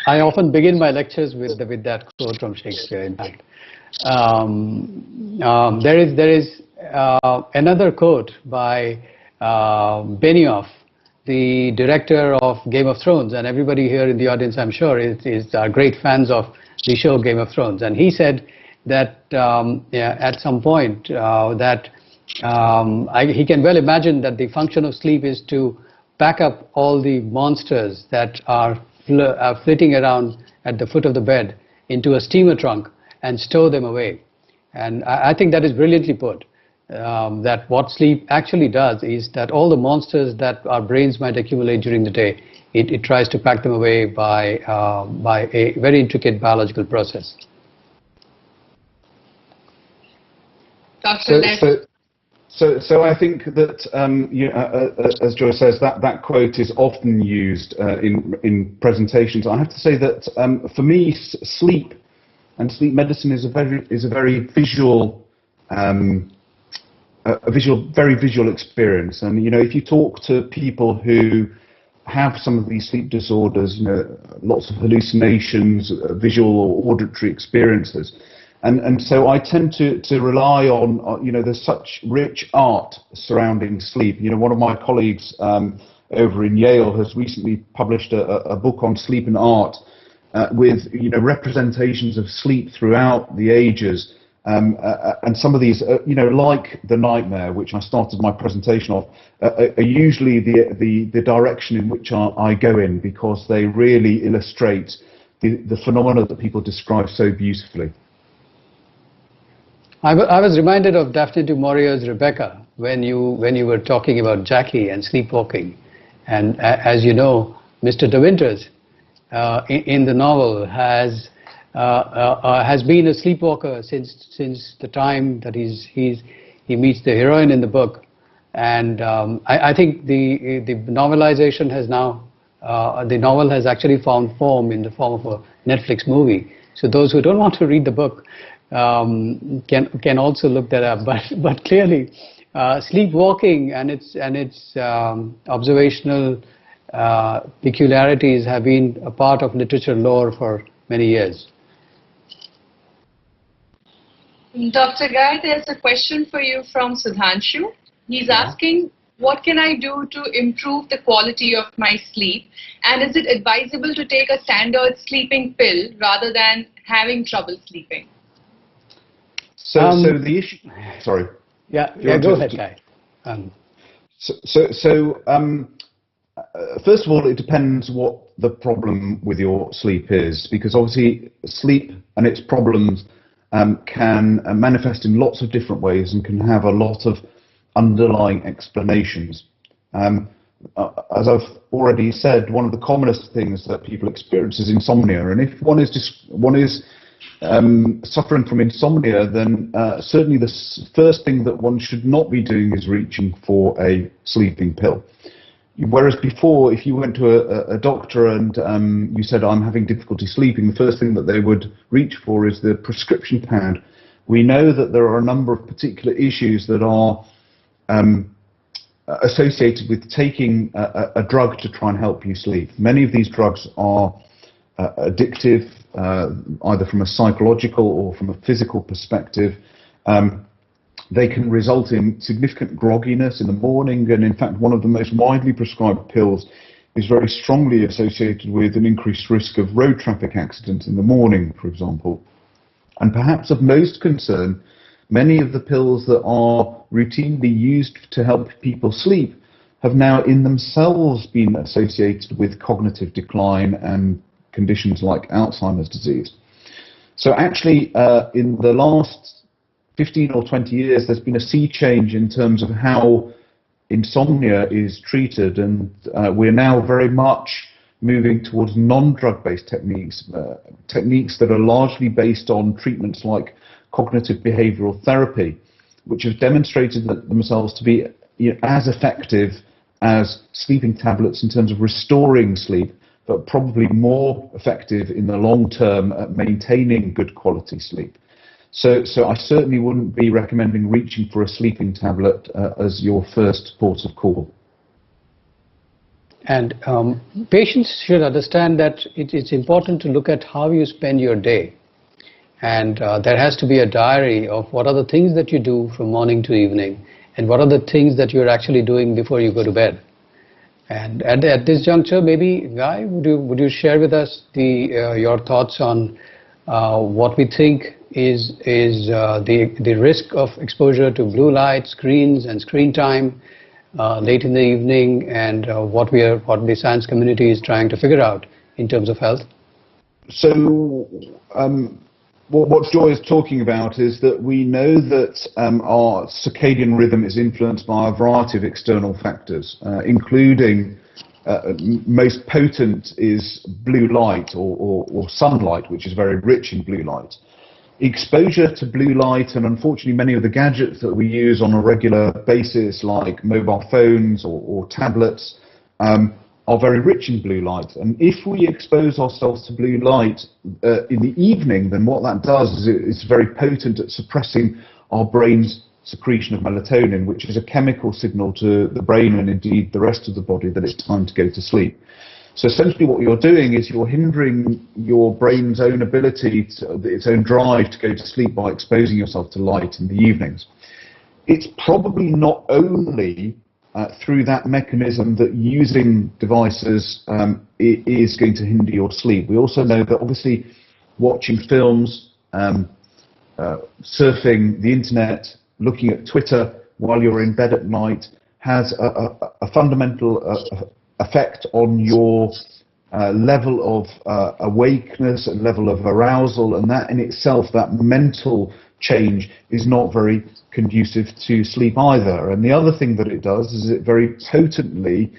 I often begin my lectures with that quote from Shakespeare, in fact. There is another quote by Benioff, the director of Game of Thrones, and everybody here in the audience, I'm sure, are great fans of the show Game of Thrones. And he said that at some point that he can well imagine that the function of sleep is to pack up all the monsters that are flitting around at the foot of the bed into a steamer trunk and stow them away. And I think that is brilliantly put. That what sleep actually does is that all the monsters that our brains might accumulate during the day, it tries to pack them away by a very intricate biological process. So I think that, as Joy says, that quote is often used in presentations. I have to say that for me, sleep and sleep medicine is a very visual, very visual experience. And if you talk to people who have some of these sleep disorders, lots of hallucinations, visual or auditory experiences. And so I tend to rely on, there's such rich art surrounding sleep. One of my colleagues over in Yale has recently published a book on sleep and art with, representations of sleep throughout the ages. And some of these, like The Nightmare, which I started my presentation off, are usually the direction in which I go in, because they really illustrate the phenomena that people describe so beautifully. I was reminded of Daphne du Maurier's Rebecca when you were talking about Jackie and sleepwalking. And as you know, Mr. De Winters in the novel has been a sleepwalker since the time that he meets the heroine in the book. And I think the novelization has now, the novel has actually found form in the form of a Netflix movie. So those who don't want to read the book can also look that up. But clearly, sleepwalking and its observational peculiarities have been a part of literature lore for many years. Dr. Guy, there's a question for you from Sudhanshu. He's asking, what can I do to improve the quality of my sleep? And is it advisable to take a standard sleeping pill rather than having trouble sleeping? So the issue. Sorry. Yeah. Go ahead, Guy. First of all, it depends what the problem with your sleep is, because obviously sleep and its problems can manifest in lots of different ways and can have a lot of underlying explanations. As I've already said, one of the commonest things that people experience is insomnia, and if one is suffering from insomnia, then certainly the first thing that one should not be doing is reaching for a sleeping pill. Whereas before, if you went to a doctor and you said, I'm having difficulty sleeping, the first thing that they would reach for is the prescription pad we know that there are a number of particular issues that are associated with taking a drug to try and help you sleep. Many of these drugs are addictive, either from a psychological or from a physical perspective. They can result in significant grogginess in the morning, and in fact one of the most widely prescribed pills is very strongly associated with an increased risk of road traffic accidents in the morning, for example. And perhaps of most concern, many of the pills that are routinely used to help people sleep have now in themselves been associated with cognitive decline and conditions like Alzheimer's disease. So actually, in the last 15 or 20 years, there's been a sea change in terms of how insomnia is treated, and we're now very much moving towards non-drug-based techniques, techniques that are largely based on treatments like cognitive behavioral therapy, which have demonstrated themselves to be as effective as sleeping tablets in terms of restoring sleep, but probably more effective in the long term at maintaining good quality sleep. So I certainly wouldn't be recommending reaching for a sleeping tablet as your first port of call. And patients should understand that it's important to look at how you spend your day. And there has to be a diary of what are the things that you do from morning to evening, and what are the things that you're actually doing before you go to bed. And at this juncture, maybe, Guy, would you share with us your thoughts on what we think is the risk of exposure to blue light, screens and screen time late in the evening, and what the science community is trying to figure out in terms of health? So what Joy is talking about is that we know that our circadian rhythm is influenced by a variety of external factors, including most potent is blue light or sunlight, which is very rich in blue light. Exposure to blue light, and unfortunately many of the gadgets that we use on a regular basis, like mobile phones or tablets, are very rich in blue light. And if we expose ourselves to blue light in the evening, then what that does is it's very potent at suppressing our brain's secretion of melatonin, which is a chemical signal to the brain and indeed the rest of the body that it's time to go to sleep. So essentially what you're doing is you're hindering your brain's own ability, its own drive to go to sleep by exposing yourself to light in the evenings. It's probably not only through that mechanism that using devices is going to hinder your sleep. We also know that obviously watching films, surfing the internet, looking at Twitter while you're in bed at night has a fundamental effect on your level of awakeness and level of arousal, and that in itself, that mental change, is not very conducive to sleep either. And the other thing that it does is it very potently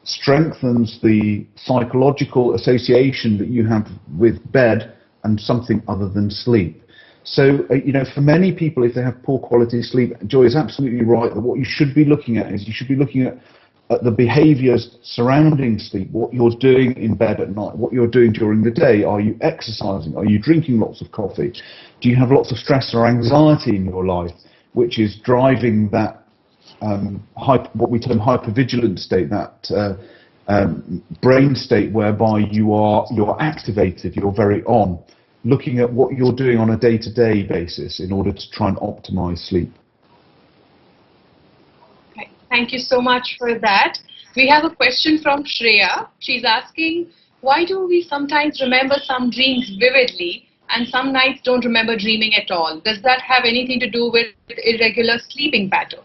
strengthens the psychological association that you have with bed and something other than sleep. So, for many people, if they have poor quality sleep, Joy is absolutely right that what you should be looking at is you should be looking at the behaviors surrounding sleep, what you're doing in bed at night, what you're doing during the day. Are you exercising? Are you drinking lots of coffee? Do you have lots of stress or anxiety in your life, which is driving that what we term hypervigilant state, that brain state whereby you're activated, you're very on, looking at what you're doing on a day-to-day basis in order to try and optimize sleep. Okay. Thank you so much for that. We have a question from Shreya. She's asking, why do we sometimes remember some dreams vividly and some nights don't remember dreaming at all? Does that have anything to do with irregular sleeping pattern?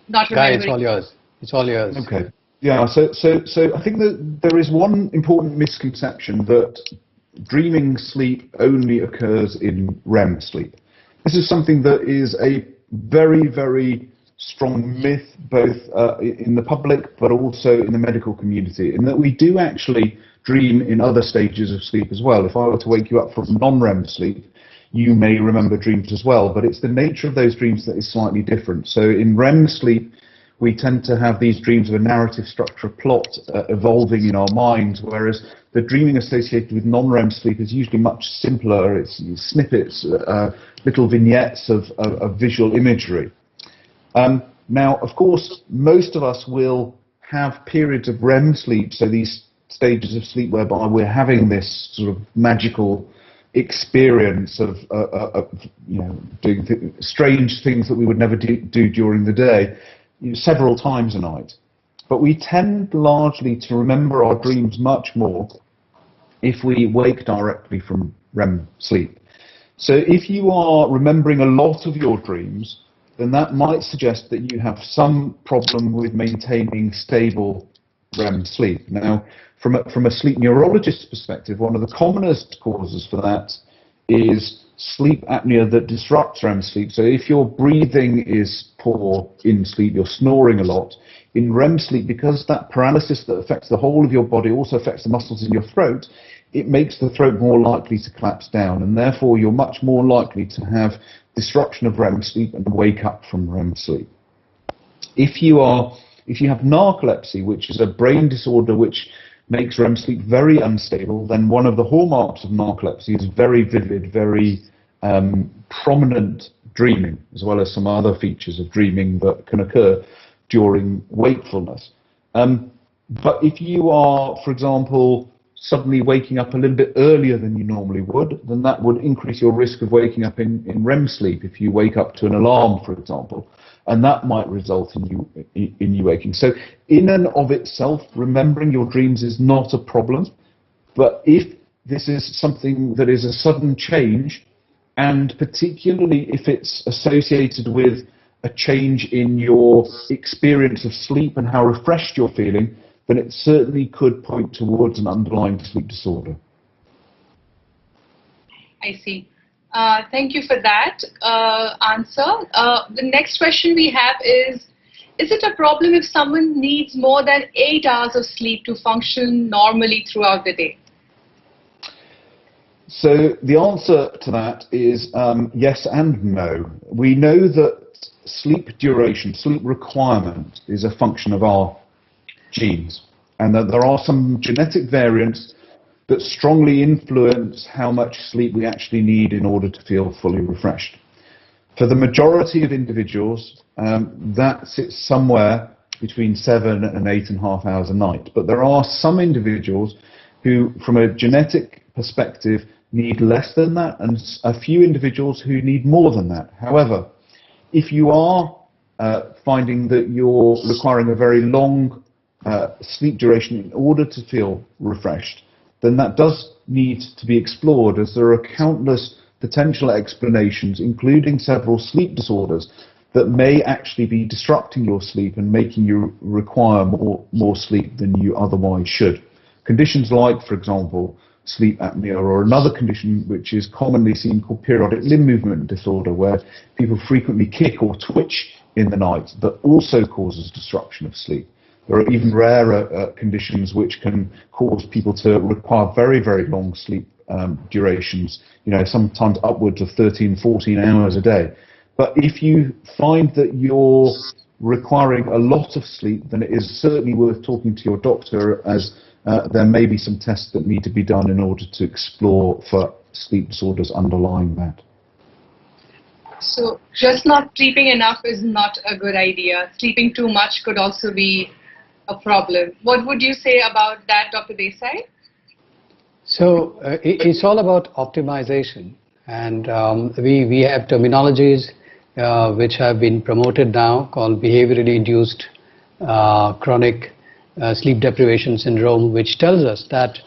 Not remembering. Guy, it's all yours. It's all yours. Okay. Yeah, so I think that there is one important misconception that dreaming sleep only occurs in REM sleep. This is something that is a very, very strong myth, both in the public but also in the medical community, in that we do actually dream in other stages of sleep as well. If I were to wake you up from non-REM sleep, you may remember dreams as well, but it's the nature of those dreams that is slightly different. So in REM sleep, we tend to have these dreams of a narrative structure, plot evolving in our minds, whereas the dreaming associated with non-REM sleep is usually much simpler. It's snippets, little vignettes of visual imagery. Now, of course, most of us will have periods of REM sleep, so these stages of sleep whereby we're having this sort of magical experience of doing strange things that we would never do during the day, several times a night. But we tend largely to remember our dreams much more if we wake directly from REM sleep. So if you are remembering a lot of your dreams, then that might suggest that you have some problem with maintaining stable REM sleep. Now, from a sleep neurologist's perspective, one of the commonest causes for that is sleep apnea that disrupts REM sleep. So if your breathing is poor in sleep, you're snoring a lot, in REM sleep, because that paralysis that affects the whole of your body also affects the muscles in your throat, it makes the throat more likely to collapse down, and therefore you're much more likely to have disruption of REM sleep and wake up from REM sleep. If you have narcolepsy, which is a brain disorder which makes REM sleep very unstable, then one of the hallmarks of narcolepsy is very vivid, very prominent dreaming, as well as some other features of dreaming that can occur during wakefulness. But if you are, for example, suddenly waking up a little bit earlier than you normally would, then that would increase your risk of waking up in REM sleep if you wake up to an alarm, for example, and that might result in you waking. So in and of itself, remembering your dreams is not a problem, but if this is something that is a sudden change, and particularly if it's associated with a change in your experience of sleep and how refreshed you're feeling, then it certainly could point towards an underlying sleep disorder. I see. Thank you for that answer. The next question we have is it a problem if someone needs more than 8 hours of sleep to function normally throughout the day? So the answer to that is yes and no. We know that sleep duration, sleep requirement, is a function of our genes, and that there are some genetic variants that strongly influence how much sleep we actually need in order to feel fully refreshed. For the majority of individuals, that sits somewhere between 7 and 8.5 hours a night. But there are some individuals who, from a genetic perspective, need less than that, and a few individuals who need more than that. However, if you are finding that you're requiring a very long sleep duration in order to feel refreshed, then that does need to be explored, as there are countless potential explanations, including several sleep disorders, that may actually be disrupting your sleep and making you require more sleep than you otherwise should. Conditions like, for example, sleep apnea, or another condition which is commonly seen called periodic limb movement disorder, where people frequently kick or twitch in the night, that also causes disruption of sleep. There are even rarer conditions which can cause people to require very, very long sleep durations, sometimes upwards of 13, 14 hours a day. But if you find that you're requiring a lot of sleep, then it is certainly worth talking to your doctor, as there may be some tests that need to be done in order to explore for sleep disorders underlying that. So just not sleeping enough is not a good idea. Sleeping too much could also be a problem. What would you say about that, Dr. Desai? So it's all about optimization, and we have terminologies which have been promoted now, called behaviorally induced chronic sleep deprivation syndrome, which tells us that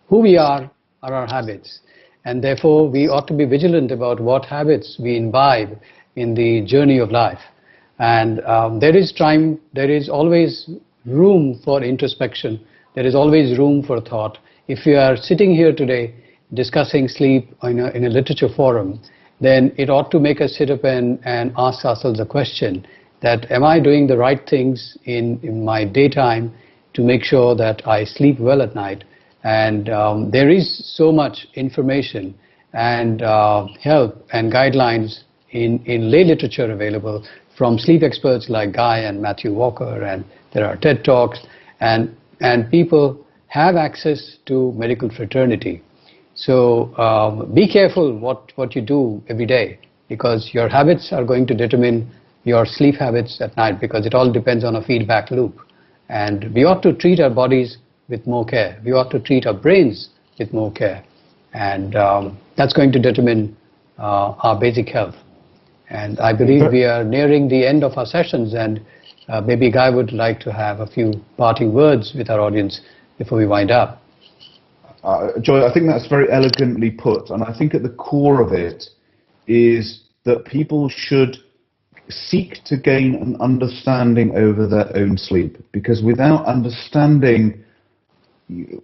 who we are our habits, and therefore we ought to be vigilant about what habits we imbibe in the journey of life. And there is always room for introspection, there is always room for thought. If we are sitting here today discussing sleep in a literature forum, then it ought to make us sit up and ask ourselves a question, that am I doing the right things in my daytime to make sure that I sleep well at night? And there is so much information and help and guidelines in lay literature available from sleep experts like Guy and Matthew Walker, and there are TED Talks, and people have access to medical fraternity. So be careful what you do every day, because your habits are going to determine your sleep habits at night, because it all depends on a feedback loop. And we ought to treat our bodies with more care. We ought to treat our brains with more care. And that's going to determine our basic health. And I believe we are nearing the end of our sessions, and maybe Guy would like to have a few parting words with our audience before we wind up. Joy, I think that's very elegantly put, and I think at the core of it is that people should seek to gain an understanding over their own sleep, because without understanding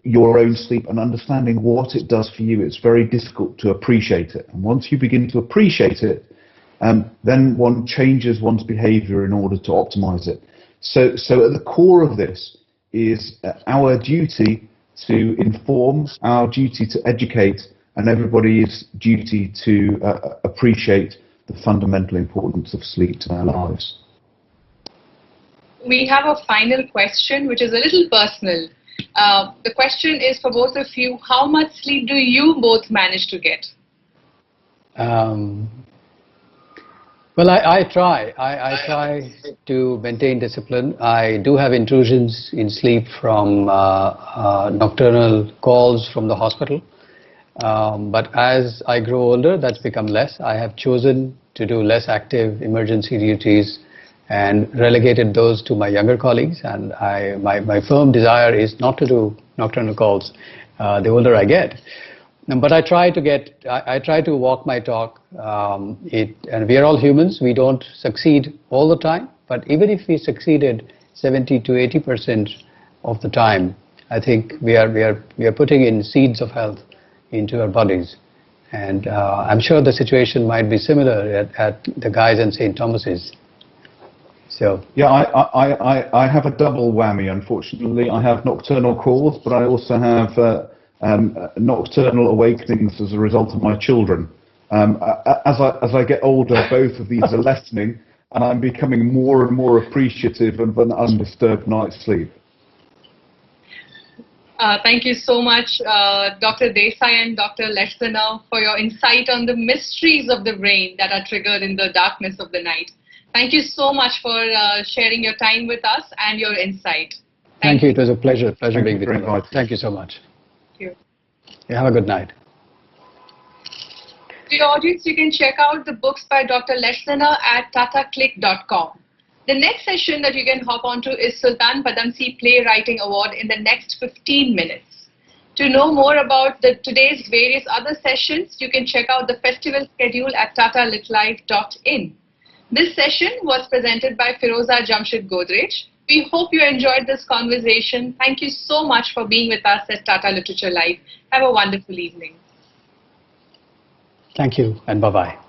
your own sleep and understanding what it does for you, it's very difficult to appreciate it. And once you begin to appreciate it, then one changes one's behavior in order to optimize it. So at the core of this is our duty to inform, our duty to educate, and everybody's duty to appreciate the fundamental importance of sleep to their lives. We have a final question, which is a little personal. The question is for both of you: how much sleep do you both manage to get? Well, I try. I try to maintain discipline. I do have intrusions in sleep from nocturnal calls from the hospital. But as I grow older, that's become less. I have chosen to do less active emergency duties and relegated those to my younger colleagues. And my firm desire is not to do nocturnal calls the older I get. But I try to walk my talk. And we are all humans. We don't succeed all the time. But even if we succeeded 70 to 80% of the time, I think we are putting in seeds of health into our bodies. And I'm sure the situation might be similar at the Guy's and St. Thomas's. So yeah, I have a double whammy, unfortunately. I have nocturnal calls, but I also have nocturnal awakenings as a result of my children. As I get older, both of these are lessening, and I'm becoming more and more appreciative of an undisturbed night's sleep. Thank you so much, Dr. Desai and Dr. Leschziner, for your insight on the mysteries of the brain that are triggered in the darkness of the night. Thank you so much for sharing your time with us and your insight. Thank you. It was a pleasure being with you. Thank you so much. Thank you. You have a good night. To your audience, you can check out the books by Dr. Leschziner at tataclick.com. The next session that you can hop onto is Sultan Padamsee Playwriting Award in the next 15 minutes. To know more about today's various other sessions, you can check out the festival schedule at tatalitlive.in. This session was presented by Pheroza Jamshyd Godrej. We hope you enjoyed this conversation. Thank you so much for being with us at Tata Literature Live. Have a wonderful evening. Thank you, and bye-bye.